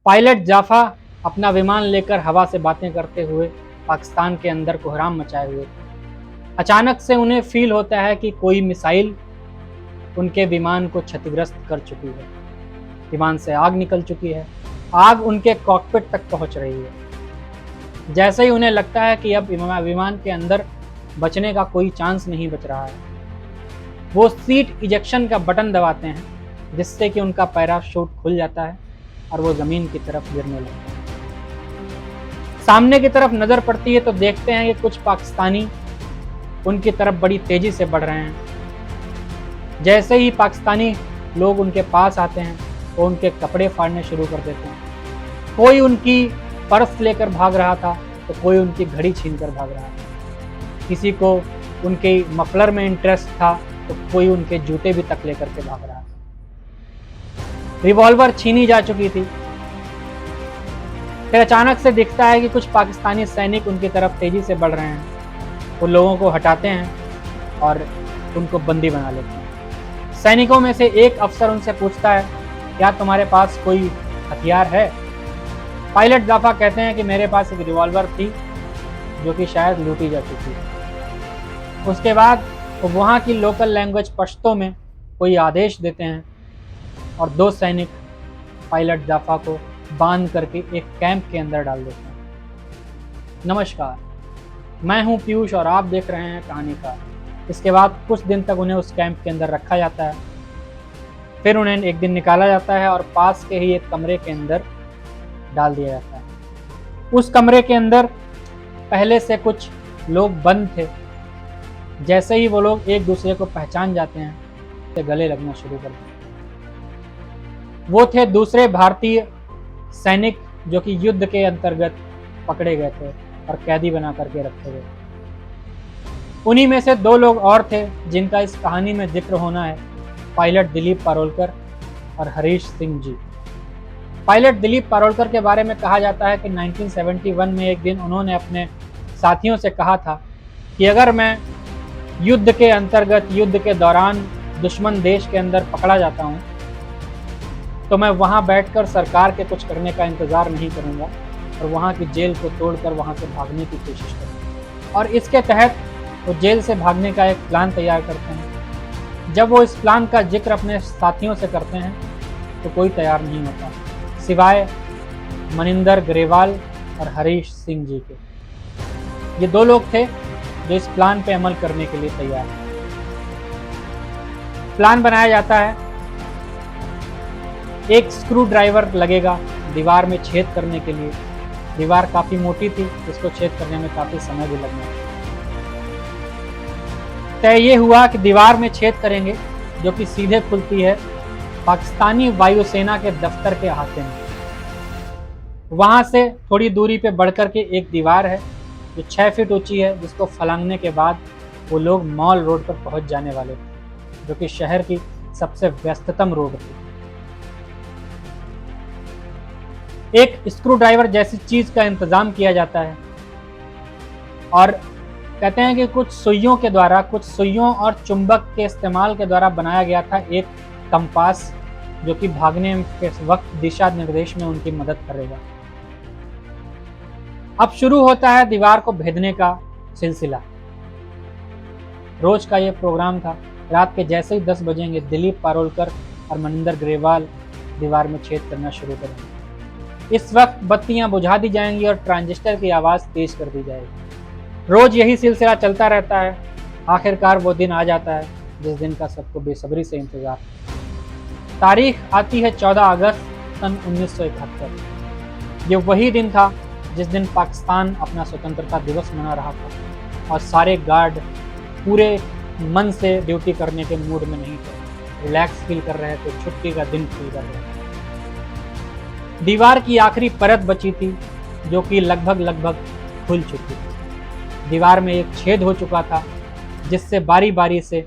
Pilot जाफा अपना विमान लेकर हवा से बातें करते हुए पाकिस्तान के अंदर कोहराम मचाए हुए थे। अचानक से उन्हें फील होता है कि कोई मिसाइल उनके विमान को क्षतिग्रस्त कर चुकी है। विमान से आग निकल चुकी है। आग उनके कॉकपिट तक पहुंच रही है। जैसे ही उन्हें लगता है कि अब विमान के अंदर बचने का कोई चांस नहीं बच रहा है, वो सीट इजेक्शन का बटन दबाते हैं, जिससे कि उनका पैराशूट खुल जाता है और वो जमीन की तरफ गिरने लगता है। सामने की तरफ नजर पड़ती है तो देखते हैं कि कुछ पाकिस्तानी उनकी तरफ बड़ी तेजी से बढ़ रहे हैं। जैसे ही पाकिस्तानी लोग उनके पास आते हैं तो उनके कपड़े फाड़ने शुरू कर देते हैं। कोई उनकी पर्स लेकर भाग रहा था तो कोई उनकी घड़ी छीनकर भाग रहा था। किसी को उनके मफलर में इंटरेस्ट था तो कोई उनके जूते भी तक लेकर के भाग रहा था। रिवॉल्वर छीनी जा चुकी थी। फिर अचानक से दिखता है कि कुछ पाकिस्तानी सैनिक उनकी तरफ तेजी से बढ़ रहे हैं। वो लोगों को हटाते हैं और उनको बंदी बना लेते हैं। सैनिकों में से एक अफसर उनसे पूछता है, क्या तुम्हारे पास कोई हथियार है? पायलट जाफा कहते हैं कि मेरे पास एक रिवॉल्वर थी जो कि शायद लूटी जा चुकी है। उसके बाद वो वहाँ की लोकल लैंग्वेज पश्तो में कोई आदेश देते हैं और दो सैनिक पायलट जाफा को बांध करके एक कैंप के अंदर डाल देते हैं। नमस्कार, मैं हूं पीयूष और आप देख रहे हैं कहानीकार। इसके बाद कुछ दिन तक उन्हें उस कैंप के अंदर रखा जाता है। फिर उन्हें एक दिन निकाला जाता है और पास के ही एक कमरे के अंदर डाल दिया जाता है। उस कमरे के अंदर पहले से कुछ लोग बंद थे। जैसे ही वो लोग एक दूसरे को पहचान जाते हैं तो गले लगना शुरू कर देते हैं। वो थे दूसरे भारतीय सैनिक जो कि युद्ध के अंतर्गत पकड़े गए थे और कैदी बना करके रखे गए। उन्हीं में से दो लोग और थे जिनका इस कहानी में जिक्र होना है, पायलट दिलीप पारोलकर और हरीश सिंह जी। पायलट दिलीप पारोलकर के बारे में कहा जाता है कि 1971 में एक दिन उन्होंने अपने साथियों से कहा था कि अगर मैं युद्ध के अंतर्गत, युद्ध के दौरान दुश्मन देश के अंदर पकड़ा जाता हूँ तो मैं वहाँ बैठकर सरकार के कुछ करने का इंतज़ार नहीं करूँगा और वहाँ की जेल को तोड़कर वहाँ से भागने की कोशिश करूँगा। और इसके तहत वो जेल से भागने का एक प्लान तैयार करते हैं। जब वो इस प्लान का जिक्र अपने साथियों से करते हैं तो कोई तैयार नहीं होता सिवाय मनिंदर ग्रेवाल और हरीश सिंह जी के। ये दो लोग थे जो इस प्लान पे अमल करने के लिए तैयार हैं। प्लान बनाया जाता है। एक स्क्रू ड्राइवर लगेगा दीवार में छेद करने के लिए। दीवार काफ़ी मोटी थी, इसको छेद करने में काफ़ी समय भी लगना। तय ये हुआ कि दीवार में छेद करेंगे जो कि सीधे खुलती है पाकिस्तानी वायुसेना के दफ्तर के अहाते में। वहाँ से थोड़ी दूरी पे बढ़कर के एक दीवार है जो 6 फीट ऊंची है, जिसको फलांगने के बाद वो लोग मॉल रोड पर पहुँच जाने वाले थे, जो कि शहर की सबसे व्यस्ततम रोड थी। एक स्क्रू ड्राइवर जैसी चीज का इंतजाम किया जाता है और कहते हैं कि कुछ सुइयों और चुंबक के इस्तेमाल के द्वारा बनाया गया था एक कंपास, जो कि भागने के वक्त दिशा निर्देश में उनकी मदद करेगा। अब शुरू होता है दीवार को भेदने का सिलसिला। रोज का ये प्रोग्राम था। रात के जैसे ही 10 बजेंगे दिलीप पारोलकर और मनिंदर ग्रेवाल दीवार में छेद करना शुरू करेंगे। इस वक्त बत्तियां बुझा दी जाएंगी और ट्रांजिस्टर की आवाज़ तेज कर दी जाएगी। रोज यही सिलसिला चलता रहता है। आखिरकार वो दिन आ जाता है जिस दिन का सबको बेसब्री से इंतजार। तारीख आती है 14 अगस्त सन 1971। ये वही दिन था जिस दिन पाकिस्तान अपना स्वतंत्रता दिवस मना रहा था और सारे गार्ड पूरे मन से ड्यूटी करने के मूड में नहीं थे। रिलैक्स फील कर रहे थे, छुट्टी का दिन फील कर रहे थे। दीवार की आखिरी परत बची थी जो कि लगभग खुल चुकी थी। दीवार में एक छेद हो चुका था जिससे बारी बारी से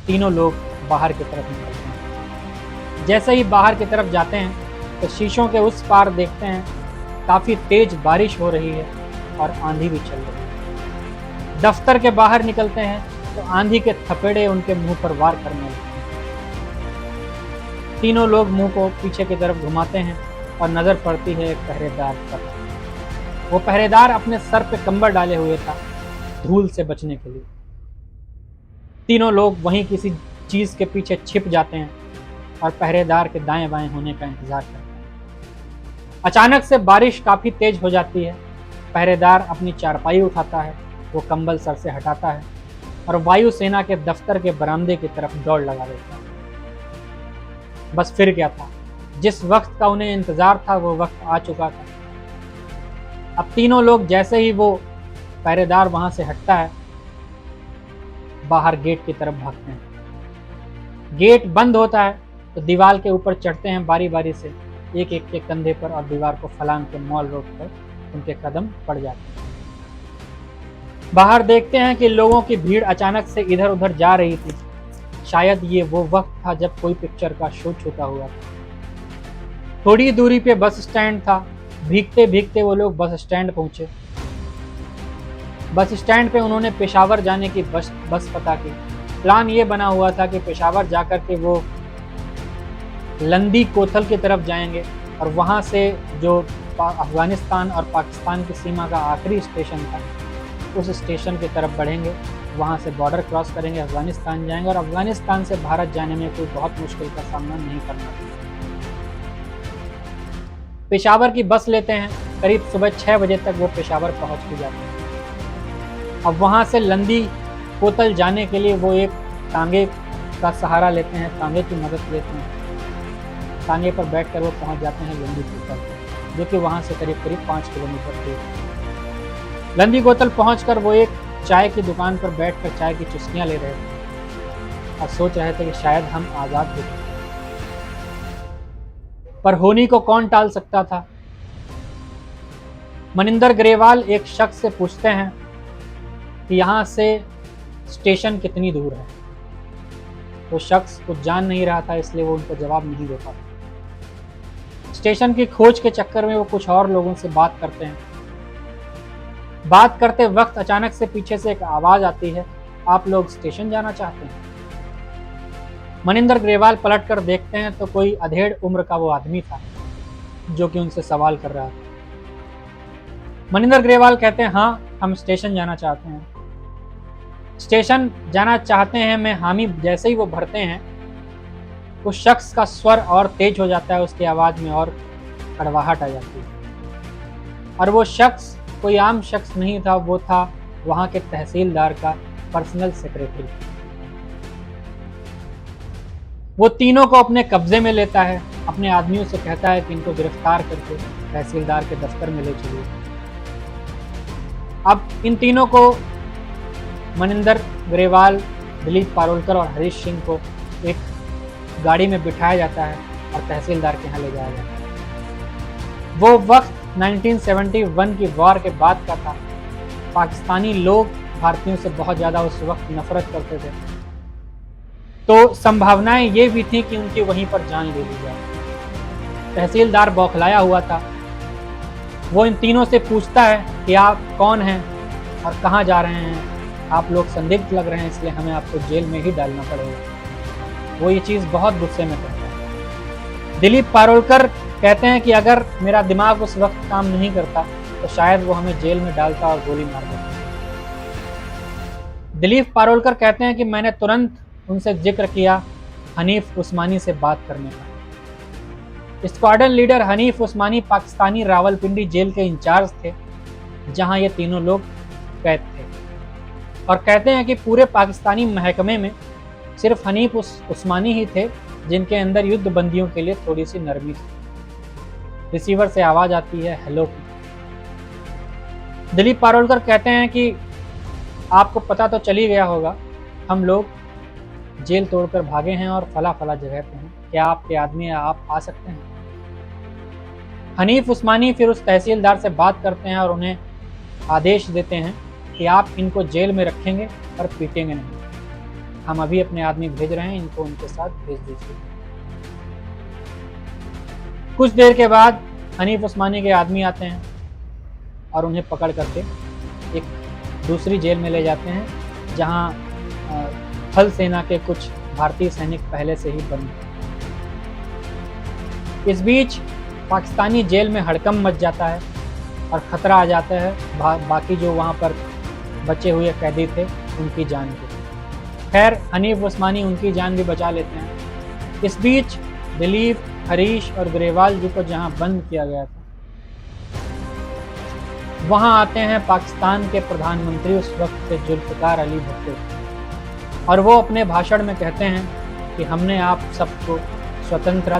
तीनों लोग बाहर की तरफ निकलते हैं। जैसे ही बाहर की तरफ जाते हैं तो शीशों के उस पार देखते हैं काफ़ी तेज बारिश हो रही है और आंधी भी चल रही है। दफ्तर के बाहर निकलते हैं तो आंधी के थपेड़े उनके मुंह पर वार करने लगते हैं। तीनों लोग मुंह को पीछे की तरफ घुमाते हैं और नजर पड़ती है एक पहरेदार पर। वो पहरेदार अपने सर पे कंबल डाले हुए था धूल से बचने के लिए। तीनों लोग वहीं किसी चीज के पीछे छिप जाते हैं और पहरेदार के दाएं बाएं होने का इंतजार करते हैं। अचानक से बारिश काफी तेज हो जाती है। पहरेदार अपनी चारपाई उठाता है, वो कंबल सर से हटाता है और वायुसेना के दफ्तर के बरामदे की तरफ दौड़ लगा देता है। बस फिर क्या था, जिस वक्त का उन्हें इंतजार था वो वक्त आ चुका था। अब तीनों लोग जैसे ही वो पहरेदार वहां से हटता है, बाहर गेट की तरफ भागते हैं। गेट बंद होता है तो दीवार के ऊपर चढ़ते हैं बारी बारी से, एक एक के कंधे पर, और दीवार को फलांग के मॉल रोड पर उनके कदम पड़ जाते हैं। बाहर देखते हैं कि लोगों की भीड़ अचानक से इधर उधर जा रही थी। शायद ये वो वक्त था जब कोई पिक्चर का शो छूटा हुआ था। थोड़ी दूरी पे बस स्टैंड था। भीगते भीगते वो लोग बस स्टैंड पहुंचे। बस स्टैंड पे उन्होंने पेशावर जाने की बस पता की। प्लान ये बना हुआ था कि पेशावर जाकर के वो लंदी कोथल की तरफ जाएंगे और वहाँ से जो अफगानिस्तान और पाकिस्तान की सीमा का आखिरी स्टेशन था उस स्टेशन की तरफ बढ़ेंगे, वहाँ से बॉर्डर क्रॉस करेंगे, अफगानिस्तान जाएंगे और अफगानिस्तान से भारत जाने में कोई बहुत मुश्किल का सामना नहीं करना था। पेशावर की बस लेते हैं। करीब सुबह 6 बजे तक वो पेशावर पहुँच भी जाते हैं। अब वहाँ से लंदी कोतल जाने के लिए वो एक तांगे का सहारा लेते हैं, तांगे की मदद लेते हैं। तांगे पर बैठकर वो पहुँच जाते हैं लंदी कोतल, जो कि वहाँ से करीब 5 किलोमीटर दूर है। लंदी कोतल पहुँचकर वो एक चाय की दुकान पर बैठकर चाय की चुस्कियाँ ले रहे थे और सोच रहे थे कि शायद हम आज़ाद हो गए। पर होनी को कौन टाल सकता था। मनिंदर ग्रेवाल एक शख्स से पूछते हैं कि यहाँ से स्टेशन कितनी दूर है। वो शख्स कुछ जान नहीं रहा था, इसलिए वो उनको जवाब नहीं दे पाता। स्टेशन की खोज के चक्कर में वो कुछ और लोगों से बात करते हैं। बात करते वक्त अचानक से पीछे से एक आवाज आती है, आप लोग स्टेशन जाना चाहते हैं? मनिंदर ग्रेवाल पलट कर देखते हैं तो कोई अधेड़ उम्र का वो आदमी था जो कि उनसे सवाल कर रहा था। मनिंदर ग्रेवाल कहते हैं, हाँ हम स्टेशन जाना चाहते हैं। स्टेशन जाना चाहते हैं में हामी जैसे ही वो भरते हैं उस शख्स का स्वर और तेज हो जाता है, उसकी आवाज में और कड़वाहट आ जाती है। और वो शख्स कोई आम शख्स नहीं था, वो था वहाँ के तहसीलदार का पर्सनल सेक्रेटरी। वो तीनों को अपने कब्जे में लेता है, अपने आदमियों से कहता है कि इनको गिरफ्तार करके तहसीलदार के दफ्तर में ले चलिए। अब इन तीनों को मनिंदर ग्रेवाल, दिलीप पारोलकर और हरीश सिंह को एक गाड़ी में बिठाया जाता है और तहसीलदार के यहाँ ले जाया जाता है। वो वक्त 1971 की वॉर के बाद का था। पाकिस्तानी लोग भारतीयों से बहुत ज़्यादा उस वक्त नफरत करते थे, तो संभावनाएं ये भी थी कि उनकी वहीं पर जान ले ली जाए। तहसीलदार बौखलाया हुआ था। वो इन तीनों से पूछता है कि आप कौन हैं और कहाँ जा रहे हैं? आप लोग संदिग्ध लग रहे हैं, इसलिए हमें आपको जेल में ही डालना पड़ेगा। वो ये चीज़ बहुत गुस्से में करता है। दिलीप पारोलकर कहते हैं कि अगर मेरा दिमाग उस वक्त काम नहीं करता तो शायद वो हमें जेल में डालता और गोली मार देता। दिलीप पारोलकर कहते हैं कि मैंने तुरंत उनसे जिक्र किया हनीफ उस्मानी से बात करने का। स्क्वाड्रन लीडर हनीफ उस्मानी पाकिस्तानी रावलपिंडी जेल के इंचार्ज थे, जहां ये तीनों लोग कैद थे, और कहते हैं कि पूरे पाकिस्तानी महकमे में सिर्फ हनीफ उस्मानी ही थे जिनके अंदर युद्ध बंदियों के लिए थोड़ी सी नरमी थी। रिसीवर से आवाज आती है हेलो की। दिलीप पारोलकर कहते हैं कि आपको पता तो चल ही गया होगा, हम लोग जेल तोड़कर भागे हैं और फला फला जगह पे हैं, क्या आपके आदमी आप आ सकते हैं? हनीफ उस्मानी फिर उस तहसीलदार से बात करते हैं और उन्हें आदेश देते हैं कि आप इनको जेल में रखेंगे और पीटेंगे नहीं। हम अभी अपने आदमी भेज रहे हैं, इनको उनके साथ भेज दीजिए। कुछ देर के बाद हनीफ उस्मानी के आदमी आते हैं और उन्हें पकड़ करके एक दूसरी जेल में ले जाते हैं, जहां थल सेना के कुछ भारतीय सैनिक पहले से ही बंद। इस बीच पाकिस्तानी जेल में हड़कंप मच जाता है और ख़तरा आ जाता है बाकी जो वहाँ पर बचे हुए कैदी थे उनकी जान को। खैर हनीफ उस्मानी उनकी जान भी बचा लेते हैं। इस बीच दिलीप, हरीश और ग्रेवाल जी को जहाँ बंद किया गया था वहाँ आते हैं पाकिस्तान के प्रधानमंत्री उस वक्त के जुल्फ़िकार अली भुट्टो और वो अपने भाषण में कहते हैं कि हमने आप सबको स्वतंत्र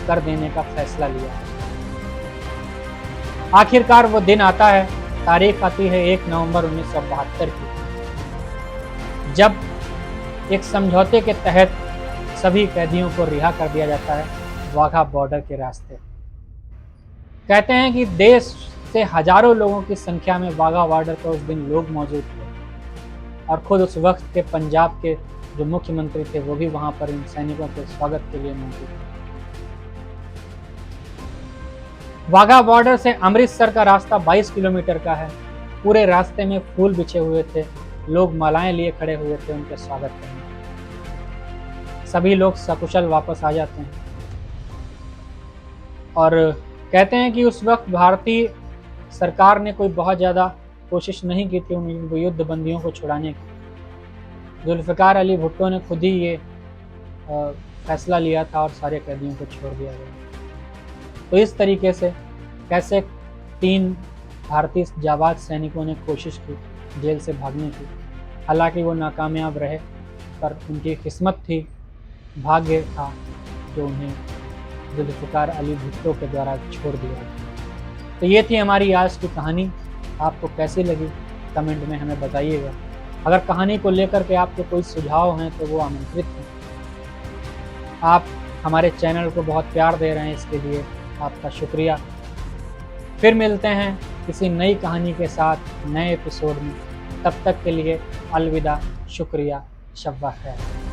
कर देने का फैसला लिया। आखिरकार वो दिन आता है, तारीख आती है 1 नवंबर 1972 की, जब एक समझौते के तहत सभी कैदियों को रिहा कर दिया जाता है वाघा बॉर्डर के रास्ते। कहते हैं कि देश से हजारों लोगों की संख्या में वाघा बॉर्डर पर उस दिन लोग मौजूद थे और खुद उस वक्त के पंजाब के जो मुख्यमंत्री थे वो भी वहां पर इन सैनिकों के स्वागत के लिए मौजूद थे। वाघा बॉर्डर से अमृतसर का रास्ता 22 किलोमीटर का है। पूरे रास्ते में फूल बिछे हुए थे, लोग मालाएं लिए खड़े हुए थे उनके स्वागत करने। सभी लोग सकुशल वापस आ जाते हैं और कहते हैं कि उस वक्त भारतीय सरकार ने कोई बहुत ज़्यादा कोशिश नहीं की थी उन युद्ध बंदियों को छुड़ाने की। जुल्फ़िकार अली भुट्टो ने खुद ही ये फैसला लिया था और सारे कैदियों को छोड़ दिया गया। तो इस तरीके से कैसे 3 भारतीय जाबाज सैनिकों ने कोशिश की जेल से भागने की, हालांकि वो नाकामयाब रहे, पर उनकी किस्मत थी, भाग्य था जो उन्हें जुल्फ़िकार अली भुट्टो के द्वारा छोड़ दिया। तो ये थी हमारी आज की कहानी। आपको कैसी लगी कमेंट में हमें बताइएगा। अगर कहानी को लेकर के आपके कोई सुझाव हैं तो वो आमंत्रित हैं। आप हमारे चैनल को बहुत प्यार दे रहे हैं, इसके लिए आपका शुक्रिया। फिर मिलते हैं किसी नई कहानी के साथ नए एपिसोड में। तब तक के लिए अलविदा, शुक्रिया, शब्बा खैर।